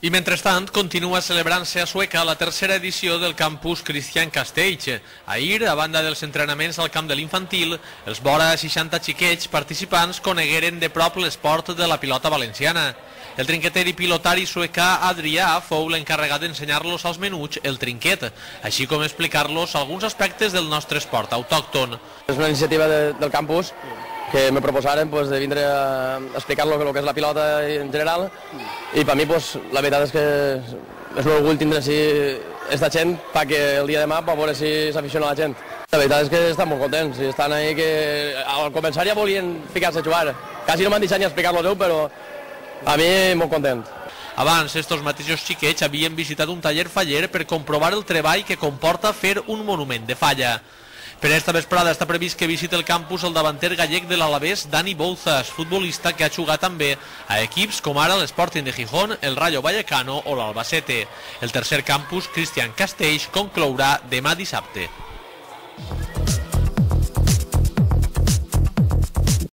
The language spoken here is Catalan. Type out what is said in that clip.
I mentrestant, continua celebrant-se a Sueca la tercera edició del campus Cristian Castells. Ahir, a banda dels entrenaments al camp de l'infantil, els vora 60 xiquets participants conegueren de prop l'esport de la pilota valenciana. El trinqueter i pilotari suecà Adrià fou l'encarregat d'ensenyar-los als menuts el trinquet, així com explicar-los alguns aspectes del nostre esport autòcton. És una iniciativa del campus que me proposaren de vindre a explicar-los el que és la pilota en general, i per mi la veritat és que és un orgull tindre així aquesta gent perquè el dia de demà per veure si s'aficiona la gent. La veritat és que estan molt contents, i estan ahí que al començar ja volien ficar-se a jugar. Quasi no m'han deixat ni explicar-los, però a mi molt content. Abans, estos mateixos xiquets havien visitat un taller faller per comprovar el treball que comporta fer un monument de falla. Per esta vesprada està previst que visiti el campus el davanter gallec de l'Alavés, Dani Bouzas, futbolista que ha jugat també a equips com ara l'Sporting de Gijón, el Rayo Vallecano o l'Albacete. El tercer campus, Cristian Castells, conclourà demà dissabte.